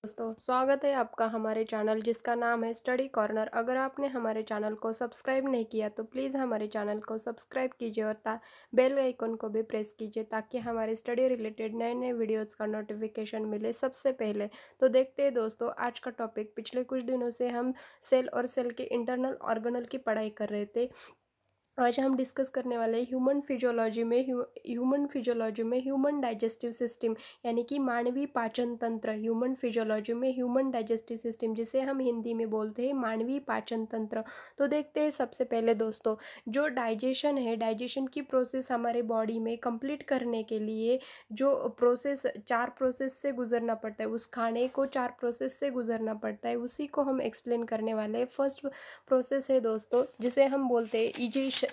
दोस्तों स्वागत है आपका हमारे चैनल जिसका नाम है स्टडी कॉर्नर। अगर आपने हमारे चैनल को सब्सक्राइब नहीं किया तो प्लीज़ हमारे चैनल को सब्सक्राइब कीजिए और बेल आइकन को भी प्रेस कीजिए ताकि हमारे स्टडी रिलेटेड नए नए वीडियोज़ का नोटिफिकेशन मिले सबसे पहले। तो देखते हैं दोस्तों, आज का टॉपिक पिछले कुछ दिनों से हम सेल और सेल के इंटरनल ऑर्गेनल की पढ़ाई कर रहे थे। आज हम डिस्कस करने वाले हैं ह्यूमन डाइजेस्टिव सिस्टम, यानी कि मानवीय पाचन तंत्र। ह्यूमन फिजियोलॉजी में ह्यूमन डाइजेस्टिव सिस्टम, जिसे हम हिंदी में बोलते हैं मानवीय पाचन तंत्र। तो देखते हैं सबसे पहले दोस्तों, जो डाइजेशन है, डाइजेशन की प्रोसेस हमारे बॉडी में कंप्लीट करने के लिए जो प्रोसेस 4 प्रोसेस से गुजरना पड़ता है, उस खाने को 4 प्रोसेस से गुजरना पड़ता है, उसी को हम एक्सप्लेन करने वाले हैं। फर्स्ट प्रोसेस है दोस्तों जिसे हम बोलते हैं इंजेशन।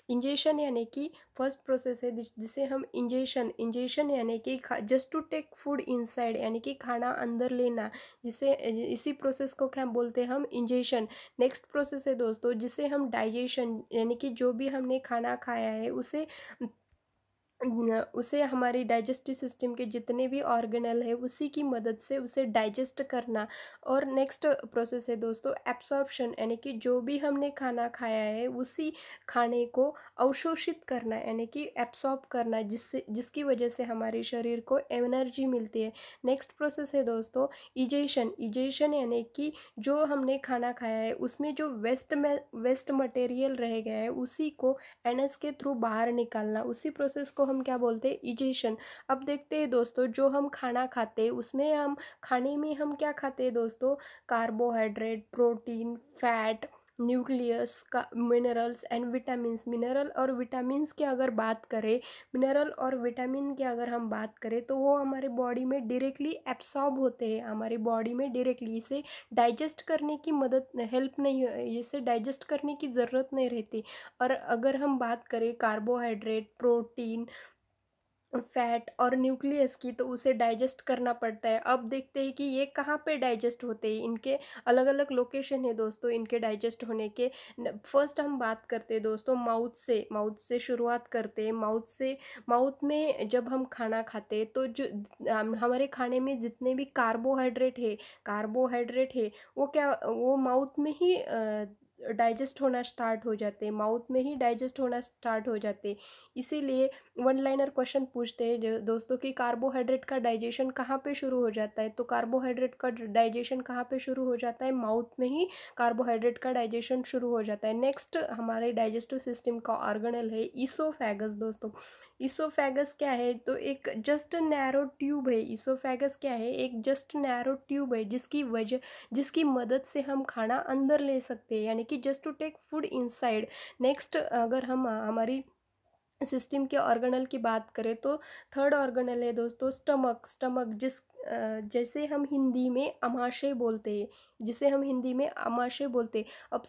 इंजेशन यानी कि फर्स्ट प्रोसेस है जिसे हम इंजेशन यानी कि just to take food inside, यानी कि खाना अंदर लेना, जिसे इसी प्रोसेस को क्या बोलते हैं हम इंजेशन। नेक्स्ट प्रोसेस है दोस्तों जिसे हम डाइजेशन, यानी कि जो भी हमने खाना खाया है उसे हमारी डाइजेस्टिव सिस्टम के जितने भी ऑर्गेनल है उसी की मदद से उसे डाइजेस्ट करना। और नेक्स्ट प्रोसेस है दोस्तों एब्सॉर्प्शन, यानी कि जो भी हमने खाना खाया है उसी खाने को अवशोषित करना, यानी कि एब्सॉर्ब करना, जिसकी वजह से हमारे शरीर को एनर्जी मिलती है। नेक्स्ट प्रोसेस है दोस्तों इजेशन। इजेशन यानी कि जो हमने खाना खाया है उसमें जो वेस्ट मटेरियल रह गया है उसी को एनएस के थ्रू बाहर निकालना, उसी प्रोसेस को हम क्या बोलते हैं इजेशन। अब देखते हैं दोस्तों, जो हम खाना खाते हैं उसमें हम खाने में हम क्या खाते हैं दोस्तों, कार्बोहाइड्रेट, प्रोटीन, फैट, न्यूक्लियस का, मिनरल्स एंड विटामिन्स। मिनरल और विटामिन्स की अगर बात करें, मिनरल और विटामिन की अगर हम बात करें तो वो हमारे बॉडी में डायरेक्टली एब्सॉर्ब होते हैं, हमारी बॉडी में डायरेक्टली। इसे डाइजेस्ट करने की हेल्प नहीं, इसे डाइजेस्ट करने की ज़रूरत नहीं रहती। और अगर हम बात करें कार्बोहाइड्रेट, प्रोटीन, फैट और न्यूक्लियस की, तो उसे डाइजेस्ट करना पड़ता है। अब देखते हैं कि ये कहाँ पे डाइजेस्ट होते हैं, इनके अलग अलग लोकेशन है दोस्तों इनके डाइजेस्ट होने के। फर्स्ट हम बात करते हैं दोस्तों माउथ से शुरुआत करते हैं। माउथ में जब हम खाना खाते हैं तो जो हमारे खाने में जितने भी कार्बोहाइड्रेट है वो माउथ में ही डाइजेस्ट होना स्टार्ट हो जाते हैं, माउथ में ही डाइजेस्ट होना स्टार्ट हो जाते हैं। इसीलिए वन लाइनर क्वेश्चन पूछते हैं जो दोस्तों कि कार्बोहाइड्रेट का डाइजेशन कहाँ पे शुरू हो जाता है, तो कार्बोहाइड्रेट का डाइजेशन कहाँ पे शुरू हो जाता है, माउथ में ही कार्बोहाइड्रेट का डाइजेशन शुरू हो जाता है। नेक्स्ट हमारे डाइजेस्टिव सिस्टम का ऑर्गेनल है ईसोफेगस दोस्तों। ईसोफेगस क्या है, तो एक जस्ट नैरो ट्यूब है। ईसोफेगस क्या है, एक जस्ट नैरो ट्यूब है जिसकी मदद से हम खाना अंदर ले सकते हैं, यानी कि just to take food inside. Next अगर हम हमारी सिस्टम के ऑर्गेनल की बात करें तो थर्ड ऑर्गेनल है दोस्तों स्टमक जैसे हम हिंदी में अमाशय बोलते हैं, जिसे हम हिंदी में अमाशय बोलते हैं। अब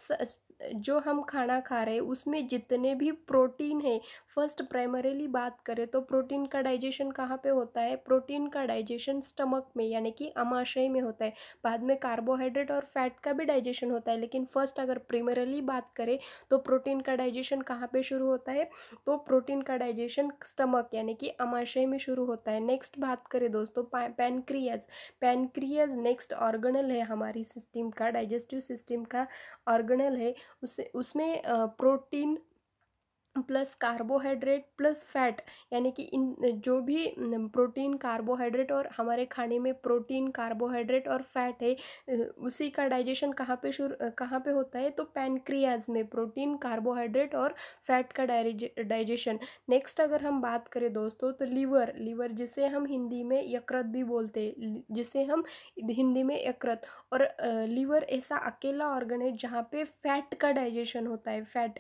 जो हम खाना खा रहे हैं उसमें जितने भी प्रोटीन है, फर्स्ट प्राइमरीली बात करें तो प्रोटीन का डाइजेशन कहाँ पे होता है, प्रोटीन का डाइजेशन स्टमक में, यानी कि अमाशय में होता है। बाद में कार्बोहाइड्रेट और फैट का भी डाइजेशन होता है, लेकिन फर्स्ट अगर प्राइमरीली बात करें तो प्रोटीन का डाइजेशन कहाँ पे शुरू होता है, तो प्रोटीन का डाइजेशन स्टमक यानी कि अमाशय में शुरू होता है। नेक्स्ट बात करें दोस्तों पैनक्रियाज नेक्स्ट ऑर्गेनल है हमारी सिस्टम का, डाइजेस्टिव सिस्टम का ऑर्गेनल है। उसमें protein plus carbohydrate plus fat, यानी कि इन जो भी प्रोटीन, कार्बोहाइड्रेट और हमारे खाने में प्रोटीन, कार्बोहाइड्रेट और फैट है, उसी का डाइजेशन कहाँ पे होता है, तो पैनक्रियाज में प्रोटीन, कार्बोहाइड्रेट और फैट का डाइजेशन। नेक्स्ट अगर हम बात करें दोस्तों तो लीवर जिसे हम हिंदी में यकृत भी बोलते हैं, जिसे हम हिंदी में यकृत। और लीवर ऐसा अकेला ऑर्गन है जहाँ पे फैट का डाइजेशन होता है। फैट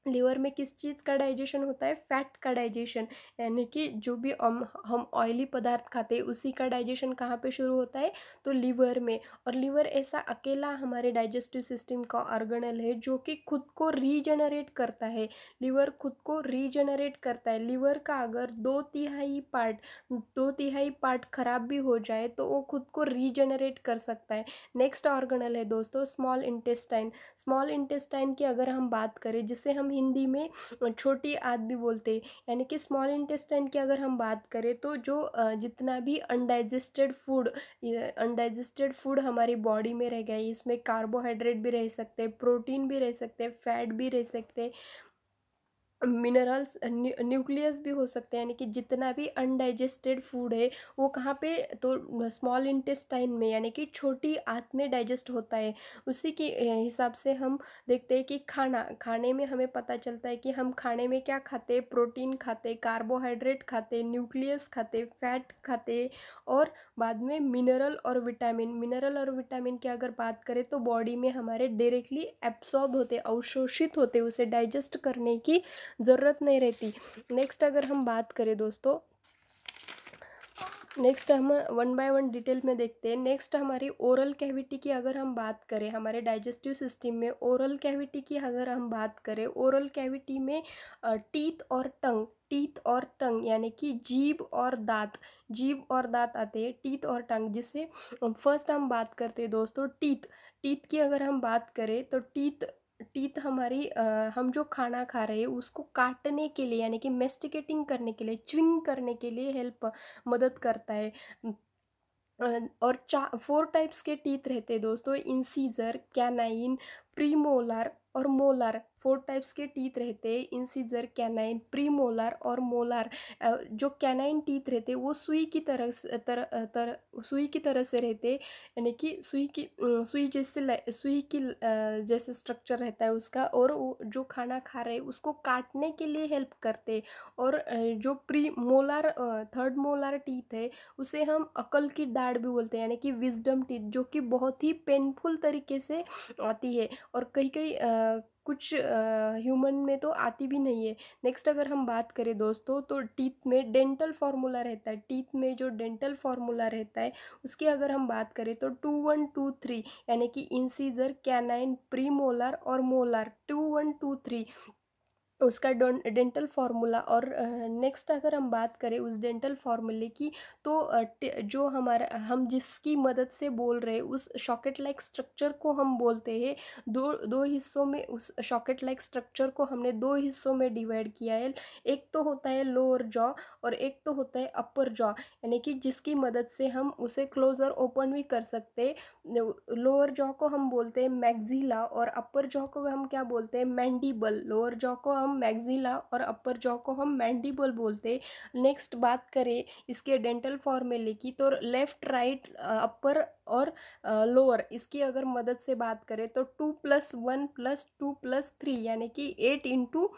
लीवर में किस चीज़ का डाइजेशन होता है, फैट का डाइजेशन, यानी कि जो भी हम ऑयली पदार्थ खाते हैं उसी का डाइजेशन कहाँ पे शुरू होता है, तो लीवर में। और लीवर ऐसा अकेला हमारे डाइजेस्टिव सिस्टम का ऑर्गेनल है जो कि खुद को रीजनरेट करता है। लीवर खुद को रीजनरेट करता है। लीवर का अगर 2/3 पार्ट खराब भी हो जाए तो वो खुद को रीजनरेट कर सकता है। नेक्स्ट ऑर्गेनल है दोस्तों स्मॉल इंटेस्टाइन की अगर हम बात करें, जिसे हम हिंदी में छोटी आंत भी बोलते हैं। यानी कि स्मॉल इंटेस्टाइन की अगर हम बात करें तो जो जितना भी अनडाइजेस्टेड फूड हमारी बॉडी में रह गया, इसमें कार्बोहाइड्रेट भी रह सकते हैं, प्रोटीन भी रह सकते हैं, फैट भी रह सकते हैं, मिनरल्स, न्यूक्लियस भी हो सकते हैं। यानी कि जितना भी अनडाइजेस्टेड फूड है वो कहाँ पे, तो स्मॉल इंटेस्टाइन में, यानी कि छोटी आंत में डाइजेस्ट होता है। उसी के हिसाब से हम देखते हैं कि खाने में हमें पता चलता है कि हम खाने में क्या खाते हैं, प्रोटीन खाते, कार्बोहाइड्रेट खाते, न्यूक्लियस खाते, फैट खाते, और बाद में मिनरल और विटामिन की अगर बात करें तो बॉडी में हमारे डायरेक्टली एब्सॉर्ब होते, अवशोषित होते, उसे डाइजेस्ट करने की ज़रूरत नहीं रहती। नेक्स्ट अगर हम बात करें दोस्तों, नेक्स्ट हम वन बाय वन डिटेल में देखते हैं। नेक्स्ट हमारी ओरल कैविटी की अगर हम बात करें, हमारे डाइजेस्टिव सिस्टम में ओरल कैविटी की अगर हम बात करें, ओरल कैविटी में टीथ और टंग यानी कि जीभ और दांत आते हैं, टीथ और टंग। जिसे फर्स्ट हम बात करते हैं दोस्तों टीथ की अगर हम बात करें तो टीथ हमारी हम जो खाना खा रहे हैं उसको काटने के लिए, यानी कि मेस्टिकेटिंग करने के लिए, च्युइंग करने के लिए मदद करता है। और 4 टाइप्स के टीथ रहते हैं दोस्तों, इंसीजर, कैनाइन, प्रीमोलर और मोलर। 4 टाइप्स के टीथ रहते हैं, इंसीजर, कैनाइन, प्रीमोलर और मोलर। जो कैनाइन टीथ रहते हैं वो सुई की तरह से रहते हैं, यानी कि सुई की जैसे स्ट्रक्चर रहता है उसका, और वो जो खाना खा रहे हैं उसको काटने के लिए हेल्प करते हैं। और जो pre molar third molar teeth है उसे हम अकल की दाढ़ भी बोलते हैं, यानी कि विजडम टीथ, जो कि बहुत ही पेनफुल तरीके से आती है, और कई कुछ ह्यूमन में तो आती भी नहीं है। नेक्स्ट अगर हम बात करें दोस्तों तो टीथ में डेंटल फार्मूला रहता है, टीथ में जो डेंटल फार्मूला रहता है उसकी अगर हम बात करें तो 2 1 2 3, यानी कि इंसीजर, कैनाइन, प्रीमोलर और मोलर, 2 1 2 3 उसका डेंटल फार्मूला। और नेक्स्ट अगर हम बात करें उस डेंटल फार्मूले की, तो जो हम जिसकी मदद से बोल रहे हैं उस शॉकेट लाइक स्ट्रक्चर को हम बोलते हैं, दो हिस्सों में, उस शॉकेट लाइक स्ट्रक्चर को हमने 2 हिस्सों में डिवाइड किया है। एक तो होता है लोअर जॉ और एक तो होता है अपर जॉ, यानी कि जिसकी मदद से हम उसे क्लोज और ओपन भी कर सकते हैं। लोअर जॉ को हम बोलते हैं मैग्जिला और अपर जॉ को हम क्या बोलते हैं, मैंडिबल। लोअर जॉ को हम मैग्जिला और अपर जॉ को हम मैंडिबल बोलते हैं। नेक्स्ट बात करें इसके डेंटल फॉर्मूले की, तो लेफ्ट, राइट, अपर और लोअर, इसकी अगर मदद से बात करें तो 2+1+2+3, यानी कि 8 ×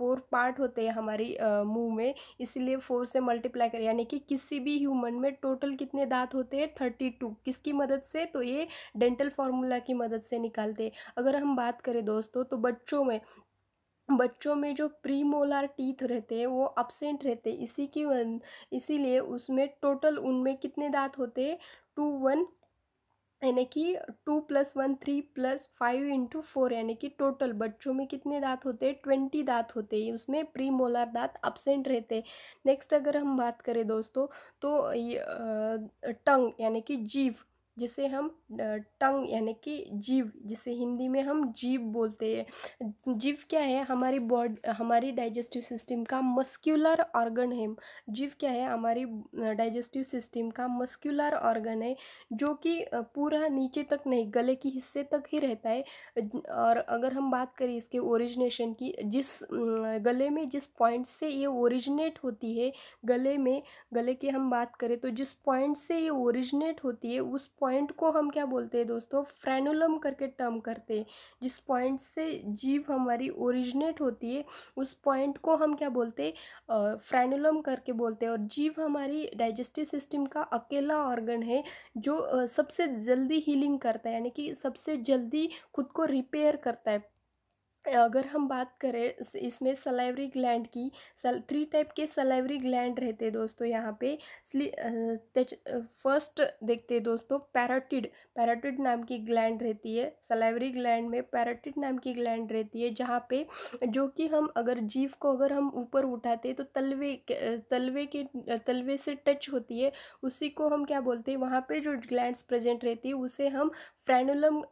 4 पार्ट होते हैं हमारी मुंह में, इसलिए 4 से मल्टीप्लाई करें, यानी कि किसी भी ह्यूमन में टोटल कितने दांत होते हैं, 32। किसकी मदद से, तो ये डेंटल फार्मूला की मदद से निकालते हैं। अगर हम बात करें दोस्तों तो बच्चों में जो प्रीमोलार टीथ रहते हैं वो एब्सेंट रहते हैं, इसीलिए उसमें टोटल उनमें कितने दांत होते हैं, 2 1, यानी कि 2+1 3+5 × 4, यानी कि टोटल बच्चों में कितने दांत होते हैं, 20 दांत होते हैं, उसमें प्री मोलर दांत एब्सेंट रहते हैं। नेक्स्ट अगर हम बात करें दोस्तों तो टंग यानी कि जीभ, जिसे हम टंग यानी कि जीभ, जिसे हिंदी में हम जीभ बोलते हैं। जीभ क्या है, हमारी डाइजेस्टिव सिस्टम का मस्क्यूलर ऑर्गन है। जीभ क्या है, हमारी डाइजेस्टिव सिस्टम का मस्क्यूलर ऑर्गन है, जो कि पूरा नीचे तक नहीं, गले की हिस्से तक ही रहता है। और अगर हम बात करें इसके ओरिजिनेशन की, गले में जिस पॉइंट से ये ओरिजिनेट होती है, गले की हम बात करें तो जिस पॉइंट से ये ओरिजिनेट होती है उस पॉइंट को हम क्या बोलते हैं दोस्तों, फ्रेनुलम करके टर्म करते हैं। जिस पॉइंट से जीभ हमारी ओरिजिनेट होती है उस पॉइंट को हम क्या बोलते हैं, फ्रेनुलम करके बोलते हैं। और जीभ हमारी डाइजेस्टिव सिस्टम का अकेला ऑर्गन है जो सबसे जल्दी हीलिंग करता है, यानी कि सबसे जल्दी खुद को रिपेयर करता है। अगर हम बात करें इसमें सलाइवरी ग्लैंड की, 3 टाइप के सलाइवरी ग्लैंड रहते हैं दोस्तों यहाँ पे। फर्स्ट देखते हैं दोस्तों, पैराटिड नाम की ग्लैंड रहती है। सलाइवरी ग्लैंड में पैराटिड नाम की ग्लैंड रहती है, जहाँ पे जो कि हम अगर जीभ को अगर हम ऊपर उठाते हैं तो तलवे से टच होती है, उसी को हम क्या बोलते हैं, वहाँ पे जो ग्लैंड्स प्रेजेंट रहती है उसे हम फ्रेनुलम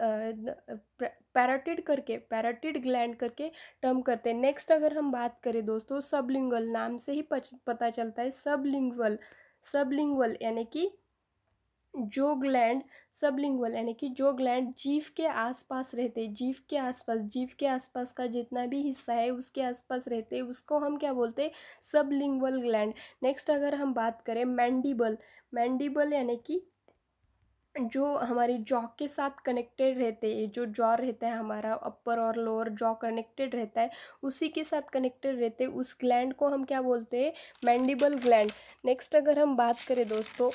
पैराटिड ग्लैंड करके टर्म करते हैं। नेक्स्ट अगर हम बात करें दोस्तों, सबलिंगुअल, नाम से ही पता चलता है सबलिंगुअल यानी कि सबलिंगुअल यानी कि जो ग्लैंड जीभ के आसपास रहते हैं, जीभ के आसपास का जितना भी हिस्सा है उसके आसपास रहते हैं, उसको हम क्या बोलते हैं, सबलिंगुअल ग्लैंड। नेक्स्ट अगर हम बात करें मैंडिबल यानी कि जो हमारी जॉ के साथ कनेक्टेड रहते हैं, जो जॉ रहता है हमारा, अपर और लोअर जॉ कनेक्टेड रहता है, उसी के साथ कनेक्टेड रहते हैं, उस ग्लैंड को हम क्या बोलते हैं, मैंडिबल ग्लैंड। नेक्स्ट अगर हम बात करें दोस्तों,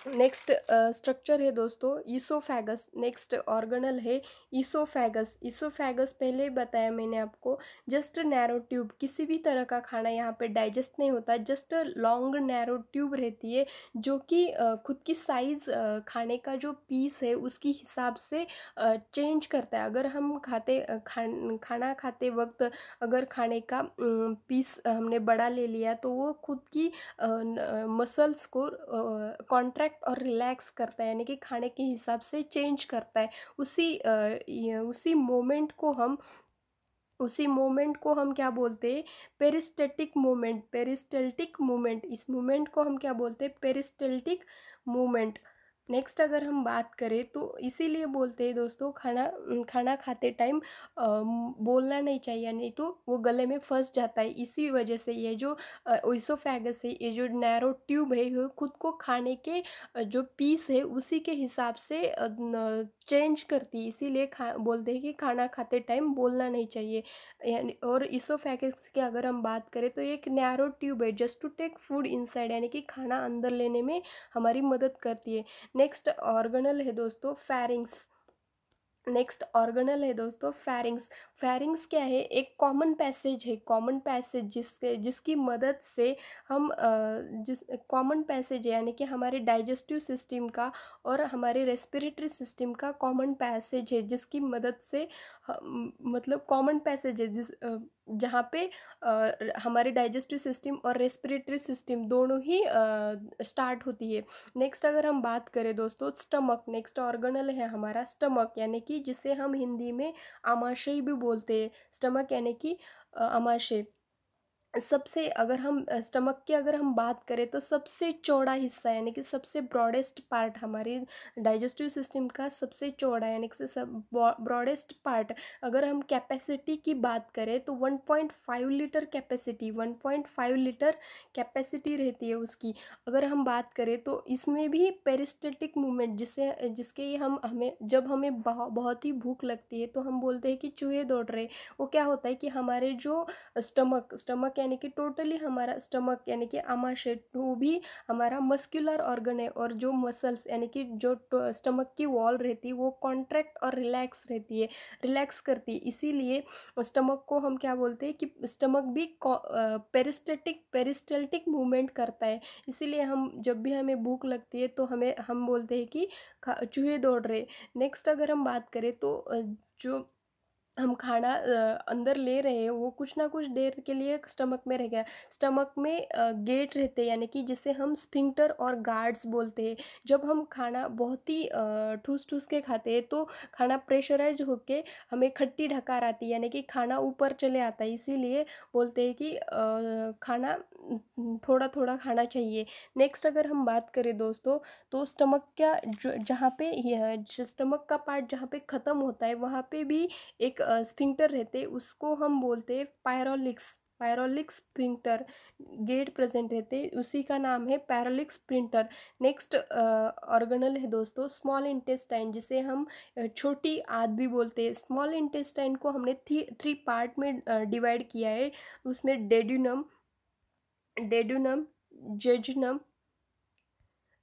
नेक्स्ट स्ट्रक्चर है दोस्तों ईसोफेगस। नेक्स्ट ऑर्गेनल है ईसोफेगस पहले ही बताया मैंने आपको, जस्ट नैरो ट्यूब, किसी भी तरह का खाना यहाँ पे डाइजेस्ट नहीं होता, जस्ट लॉन्ग नैरो ट्यूब रहती है जो कि खुद की साइज़ खाने का जो पीस है उसकी हिसाब से चेंज करता है। अगर हम खाना खाते वक्त अगर खाने का पीस हमने बड़ा ले लिया तो वो खुद की मसल्स को कॉन्ट्रैक्ट और रिलैक्स करता है, यानी कि खाने के हिसाब से चेंज करता है। उसी मोमेंट को हम क्या बोलते हैं, पेरिस्टेल्टिक मूवमेंट। इस मूवमेंट को हम क्या बोलते हैं, पेरिस्टेल्टिक मूवमेंट। नेक्स्ट अगर हम बात करें तो इसीलिए बोलते हैं दोस्तों, खाना खाते टाइम बोलना नहीं चाहिए, नहीं तो वो गले में फंस जाता है। इसी वजह से ये जो ओइसोफेगस है, ये जो नैरो ट्यूब है, ये खुद को खाने के जो पीस है उसी के हिसाब से चेंज करती है, इसीलिए बोलते हैं कि खाना खाते टाइम बोलना नहीं चाहिए। यानी और इसोफेगस की अगर हम बात करें तो एक नैरो ट्यूब है just to take food inside, यानी कि खाना अंदर लेने में हमारी मदद करती है। नेक्स्ट ऑर्गेनल है दोस्तों फेरिंग्स क्या है, एक कॉमन पैसेज जिसकी मदद से हम जिस कॉमन पैसेज है, यानी कि हमारे डाइजेस्टिव सिस्टम का और हमारे रेस्पिरेटरी सिस्टम का कॉमन पैसेज है, जिसकी मदद से मतलब कॉमन पैसेज है जहाँ पे हमारे डाइजेस्टिव सिस्टम और रेस्पिरेटरी सिस्टम दोनों ही स्टार्ट होती है। नेक्स्ट अगर हम बात करें दोस्तों स्टमक, नेक्स्ट ऑर्गेनल है हमारा स्टमक, यानी कि जिसे हम हिंदी में आमाशय भी बोलते हैं। स्टमक यानी कि आमाशय। सबसे अगर हम स्टमक की अगर हम बात करें तो सबसे चौड़ा हिस्सा, यानी कि सबसे ब्रॉडेस्ट पार्ट, हमारी डाइजेस्टिव सिस्टम का सबसे चौड़ा यानी कि सब ब्रॉडेस्ट पार्ट। अगर हम कैपेसिटी की बात करें तो 1.5 लीटर कैपेसिटी रहती है उसकी। अगर हम बात करें तो इसमें भी पेरिस्टेटिक मूवमेंट, जिसके हमें जब हमें बहुत ही भूख लगती है तो हम बोलते हैं कि चूहे दौड़ रहे। वो क्या होता है कि हमारे जो स्टमक यानी कि टोटली हमारा स्टमक यानी कि आमाशय, वो भी हमारा मस्कुलर ऑर्गन है, और जो मसल्स यानी कि जो स्टमक की वॉल रहती है वो कॉन्ट्रैक्ट और रिलैक्स करती है। इसीलिए स्टमक को हम क्या बोलते हैं कि स्टमक भी पेरिस्टेल्टिक मूवमेंट करता है। इसीलिए हम जब भी हमें भूख लगती है तो हम बोलते हैं कि चूहे दौड़ रहे। नेक्स्ट अगर हम बात करें तो जो हम खाना अंदर ले रहे हैं वो कुछ ना कुछ देर के लिए स्टमक में रह गया। स्टमक में गेट रहते हैं, यानी कि जिसे हम स्फिंक्टर और गार्ड्स बोलते हैं। जब हम खाना बहुत ही ठूस के खाते हैं तो खाना प्रेशराइज होके हमें खट्टी ढकार आती है, यानी कि खाना ऊपर चले आता है। इसीलिए बोलते हैं कि खाना थोड़ा थोड़ा खाना चाहिए। नेक्स्ट अगर हम बात करें दोस्तों तो स्टमक जहाँ पे स्टमक का पार्ट जहाँ पे ख़त्म होता है वहाँ पे भी एक स्फिंक्टर रहते, उसको हम बोलते हैं पायरोलिक स्फिंक्टर गेट प्रेजेंट रहते, उसी का नाम है पायरोलिक स्फिंक्टर। नेक्स्ट ऑर्गेनल है दोस्तों स्मॉल इंटेस्टाइन, जिसे हम छोटी आंत भी बोलते हैं। स्मॉल इंटेस्टाइन को हमने थ्री पार्ट में डिवाइड किया है। उसमें duodenum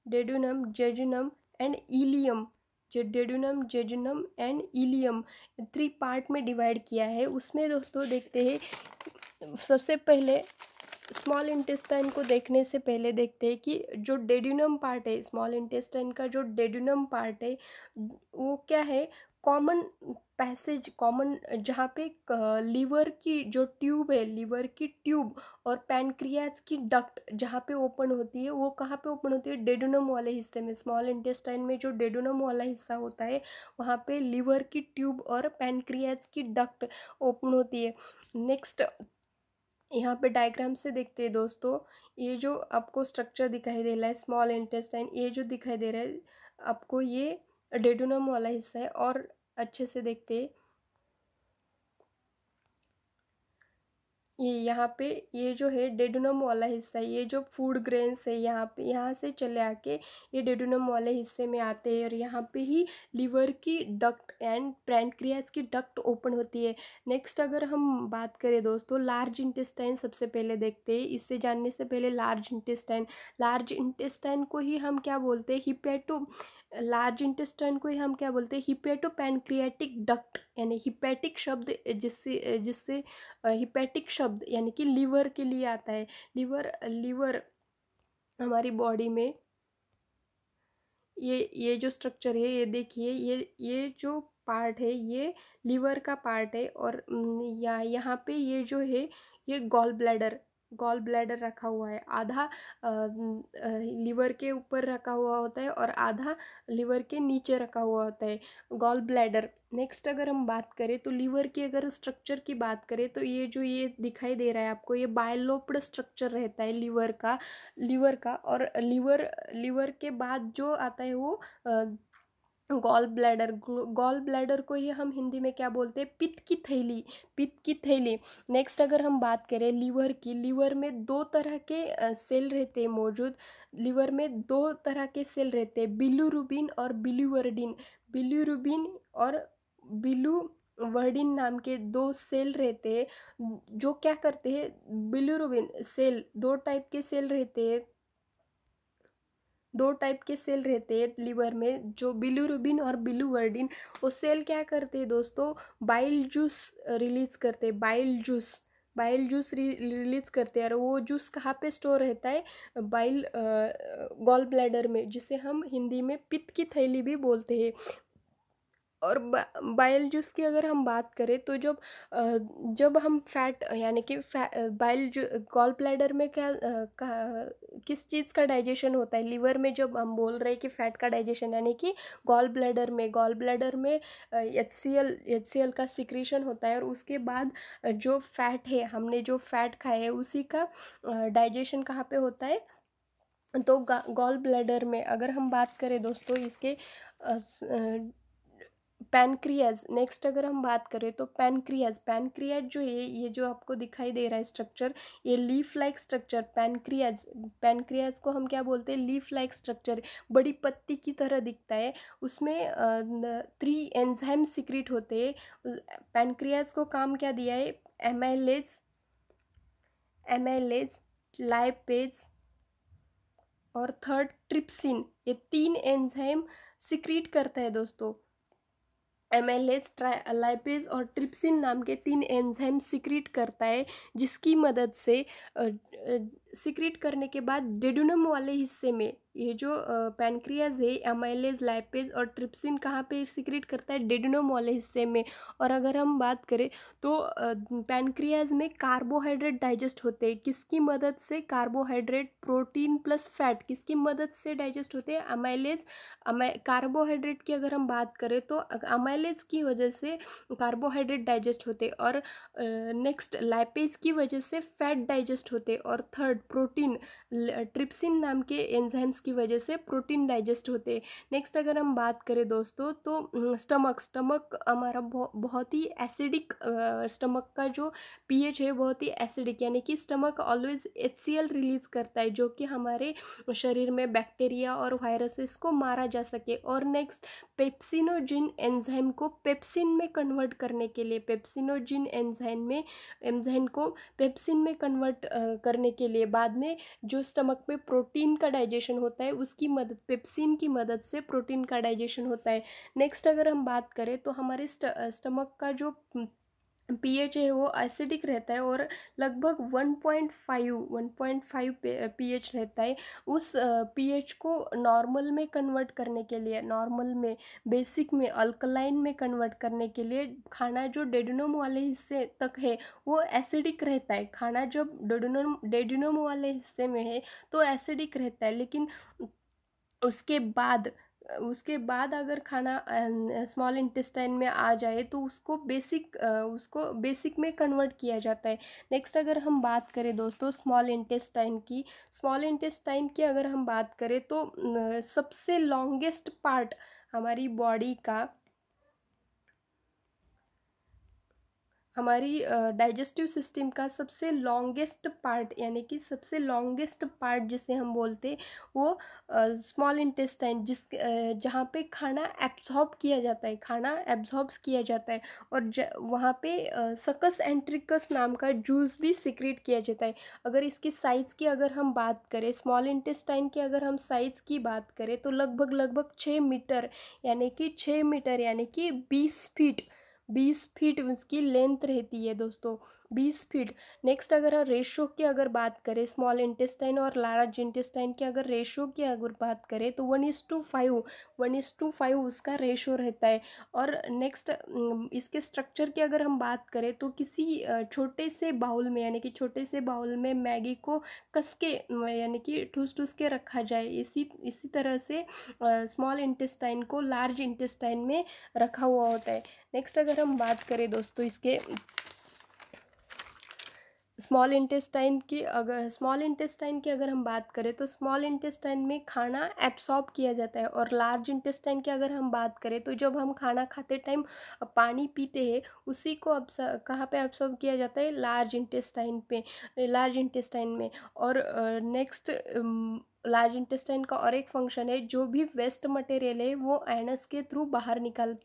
jejunum and ileum, jejunum and ileum, 3 part में डिवाइड किया है। उसमें दोस्तों देखते हैं, सबसे पहले स्मॉल इंटेस्टाइन को देखने से पहले देखते हैं कि जो डेड्यूनम पार्ट है, स्मॉल इंटेस्टाइन का जो डेड्यूनम पार्ट है वो क्या है, कॉमन पैसेज, कॉमन जहाँ पे लीवर की जो ट्यूब है, लीवर की ट्यूब और पैनक्रियाज की डक्ट जहाँ पे ओपन होती है, वो कहाँ पे ओपन होती है? डेडुनम वाले हिस्से में। स्मॉल इंटेस्टाइन में जो डेडुनम वाला हिस्सा होता है वहाँ पे लीवर की ट्यूब और पैनक्रियाज की डक्ट ओपन होती है। नेक्स्ट यहाँ पे डायग्राम से देखते हैं दोस्तों, ये जो आपको स्ट्रक्चर दिखाई दे रहा है स्मॉल इंटेस्टाइन, ये जो दिखाई दे रहा है आपको, ये डेडुनम वाला हिस्सा है। और अच्छे से देखते हैं, ये यहाँ पे ये जो है डेडुनम वाला हिस्सा है, ये जो फूड ग्रेन्स है यहाँ पे, यहाँ से चले आके ये डेडुनम वाले हिस्से में आते हैं और यहाँ पे ही लीवर की डक्ट एंड पैनक्रियाज की डक्ट ओपन होती है। नेक्स्ट अगर हम बात करें दोस्तों, लार्ज इंटेस्टाइन सबसे पहले देखते हैं। इससे जानने से पहले लार्ज इंटेस्टाइन को ही हम क्या बोलते हैं? लार्ज इंटेस्टाइन को ही हम क्या बोलते हैं? हिपेटो पैनक्रियाटिक डक्ट, यानी हिपैटिक शब्द जिससे जिससे हिपैटिक शब्द यानी कि लीवर के लिए आता है। लीवर हमारी बॉडी में ये जो स्ट्रक्चर है, ये देखिए, ये जो पार्ट है ये लीवर का पार्ट है। और यहाँ पे ये जो है ये गॉल ब्लैडर रखा हुआ है। आधा लीवर के ऊपर रखा हुआ होता है और आधा लीवर के नीचे रखा हुआ होता है, गॉल ब्लैडर। नेक्स्ट अगर हम बात करें तो लीवर की अगर स्ट्रक्चर की बात करें तो ये जो ये दिखाई दे रहा है आपको, ये बायलोप्ड स्ट्रक्चर रहता है लीवर का। और लीवर के बाद जो आता है वो गॉल ब्लैडर को ही हम हिंदी में क्या बोलते हैं? पित्त की थैली। नेक्स्ट अगर हम बात करें लीवर में दो तरह के सेल रहते हैं मौजूद। लीवर में दो तरह के सेल रहते हैं, बिलिरुबिन और बिलिरुबिन और बिलिवर्डिन नाम के दो सेल रहते हैं जो क्या करते हैं? बिलिरुबिन सेल, दो टाइप के सेल रहते हैं लीवर में, जो बिलिरुबिन और बिलिवर्डिन। वो सेल क्या करते हैं दोस्तों? बाइल जूस रिलीज करते हैं, बाइल जूस रिलीज करते हैं। और वो जूस कहाँ पे स्टोर रहता है? गॉल ब्लैडर में, जिसे हम हिंदी में पित्त की थैली भी बोलते हैं। और बाइल जूस की अगर हम बात करें तो जब हम फैट यानी कि गॉल ब्लैडर में किस चीज़ का डाइजेशन होता है? लीवर में जब हम बोल रहे हैं कि फैट का डाइजेशन, यानी कि गॉल ब्लैडर में HCl का सिक्रीशन होता है। और उसके बाद जो फैट है, हमने जो फैट खाया है उसी का डाइजेशन कहाँ पे होता है? तो गॉल ब्लैडर में। अगर हम बात करें दोस्तों इसके पैनक्रियाज, नेक्स्ट अगर हम बात करें तो पैनक्रियाज जो है, ये जो आपको दिखाई दे रहा है स्ट्रक्चर, ये लीफ लाइक स्ट्रक्चर। पैनक्रियाज को हम क्या बोलते हैं? लीफ लाइक स्ट्रक्चर, बड़ी पत्ती की तरह दिखता है। उसमें 3 एंजाइम सिक्रीट होते हैं। पैनक्रियाज को काम क्या दिया है? एमाइलेज, लाइपेज और थर्ड ट्रिप्सिन, ये 3 एंजाइम सिक्रीट करता है दोस्तों। एमएलएस, लाइपेज और ट्रिप्सिन नाम के 3 एंजाइम सिक्रीट करता है, जिसकी मदद से सिक्रीट करने के बाद डेडुनम वाले हिस्से में ये जो पैनक्रियाज है, एमाइलेज, लाइपेज और ट्रिप्सिन कहाँ पे सिक्रीट करता है? डेडुनम वाले हिस्से में। और अगर हम बात करें तो पैनक्रियाज में कार्बोहाइड्रेट डाइजेस्ट होते हैं। किसकी मदद से? कार्बोहाइड्रेट, प्रोटीन प्लस फैट, किसकी मदद से डाइजेस्ट होते हैं? कार्बोहाइड्रेट की अगर हम बात करें तो अमाइलेज की वजह से कार्बोहाइड्रेट डाइजेस्ट होते, और नेक्स्ट लाइपेज की वजह से फैट डाइजेस्ट होते, और थर्ड प्रोटीन, ट्रिप्सिन नाम के एंजाइम्स की वजह से प्रोटीन डाइजेस्ट होते। नेक्स्ट अगर हम बात करें दोस्तों तो स्टमक हमारा बहुत ही एसिडिक, स्टमक का जो पीएच है बहुत ही एसिडिक, यानी कि स्टमक ऑलवेज HCl रिलीज करता है, जो कि हमारे शरीर में बैक्टीरिया और वायरसेस को मारा जा सके। और नेक्स्ट पेप्सिनोजिन एंजाइम को पेप्सिन में कन्वर्ट करने के लिए, पेप्सिनोजिन एंजाइम को पेप्सिन में कन्वर्ट करने के लिए बाद में जो स्टमक में प्रोटीन का डाइजेशन होता है उसकी मदद, पेप्सिन की मदद से प्रोटीन का डाइजेशन होता है। नेक्स्ट अगर हम बात करें तो हमारे स्टमक का जो पीएच है वो एसिडिक रहता है और लगभग 1.5 पीएच रहता है। उस पीएच को नॉर्मल में कन्वर्ट करने के लिए, नॉर्मल में, बेसिक में, अल्कलाइन में कन्वर्ट करने के लिए खाना जो डेडुनम वाले हिस्से तक है वो एसिडिक रहता है। खाना जब डेडुनम वाले हिस्से में है तो एसिडिक रहता है, लेकिन उसके बाद उसके बाद अगर खाना स्मॉल इंटेस्टाइन में आ जाए तो उसको बेसिक में कन्वर्ट किया जाता है। नेक्स्ट अगर हम बात करें दोस्तों स्मॉल इंटेस्टाइन की अगर हम बात करें तो सबसे लॉन्गेस्ट पार्ट हमारी बॉडी का, हमारी डाइजेस्टिव सिस्टम का सबसे लॉन्गेस्ट पार्ट, यानी कि सबसे लॉन्गेस्ट पार्ट जिसे हम बोलते, वो स्मॉल इंटेस्टाइन, जहाँ पे खाना एब्जॉर्ब किया जाता है, खाना एब्जॉर्ब किया जाता है। और वहाँ पे सकस एंट्रिकस नाम का जूस भी सिक्रेट किया जाता है। अगर इसकी साइज़ की अगर हम बात करें, स्मॉल इंटेस्टाइन की अगर हम साइज़ की बात करें तो लगभग लगभग 6 मीटर, यानी कि 6 मीटर यानी कि 20 फीट, 20 फीट उसकी लेंथ रहती है दोस्तों, 20 फीट। नेक्स्ट अगर हम रेशो की अगर बात करें, स्मॉल इंटेस्टाइन और लार्ज इंटेस्टाइन की अगर रेशो की अगर बात करें तो 1:5, 1:5 उसका रेशो रहता है। और नेक्स्ट इसके स्ट्रक्चर की अगर हम बात करें तो किसी छोटे से बाउल में, यानी कि छोटे से बाउल में मैगी को कस के, यानी कि ठूस ठूस के रखा जाए, इसी तरह से स्मॉल इंटेस्टाइन को लार्ज इंटेस्टाइन में रखा हुआ होता है। नेक्स्ट अगर हम बात करें दोस्तों इसके स्मॉल इंटेस्टाइन की अगर हम बात करें तो स्मॉल इंटेस्टाइन में खाना एब्सॉर्ब किया जाता है। और लार्ज इंटेस्टाइन की अगर हम बात करें तो जब हम खाना खाते टाइम पानी पीते हैं, उसी को कहाँ पे एब्सॉर्ब किया जाता है, लार्ज इंटेस्टाइन में। और नेक्स्ट लार्ज इंटेस्टाइन का और एक फंक्शन है, जो भी वेस्ट मटेरियल है वो एनस के थ्रू बाहर निकाल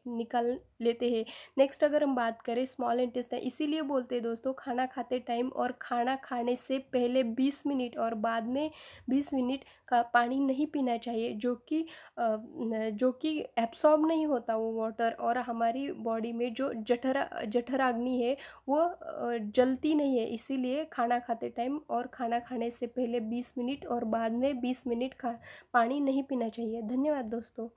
लेते हैं। नेक्स्ट अगर हम बात करें स्मॉल इंटेस्टाइन, इसीलिए बोलते हैं दोस्तों खाना खाते टाइम और खाना खाने से पहले 20 मिनट और बाद में 20 मिनट का पानी नहीं पीना चाहिए, जो कि एब्सॉर्ब नहीं होता वो वाटर, और हमारी बॉडी में जो जठराग्नि है वो जलती नहीं है। इसीलिए खाना खाते टाइम और खाना खाने से पहले 20 मिनट और बाद में 20 मिनट पानी नहीं पीना चाहिए। धन्यवाद दोस्तों।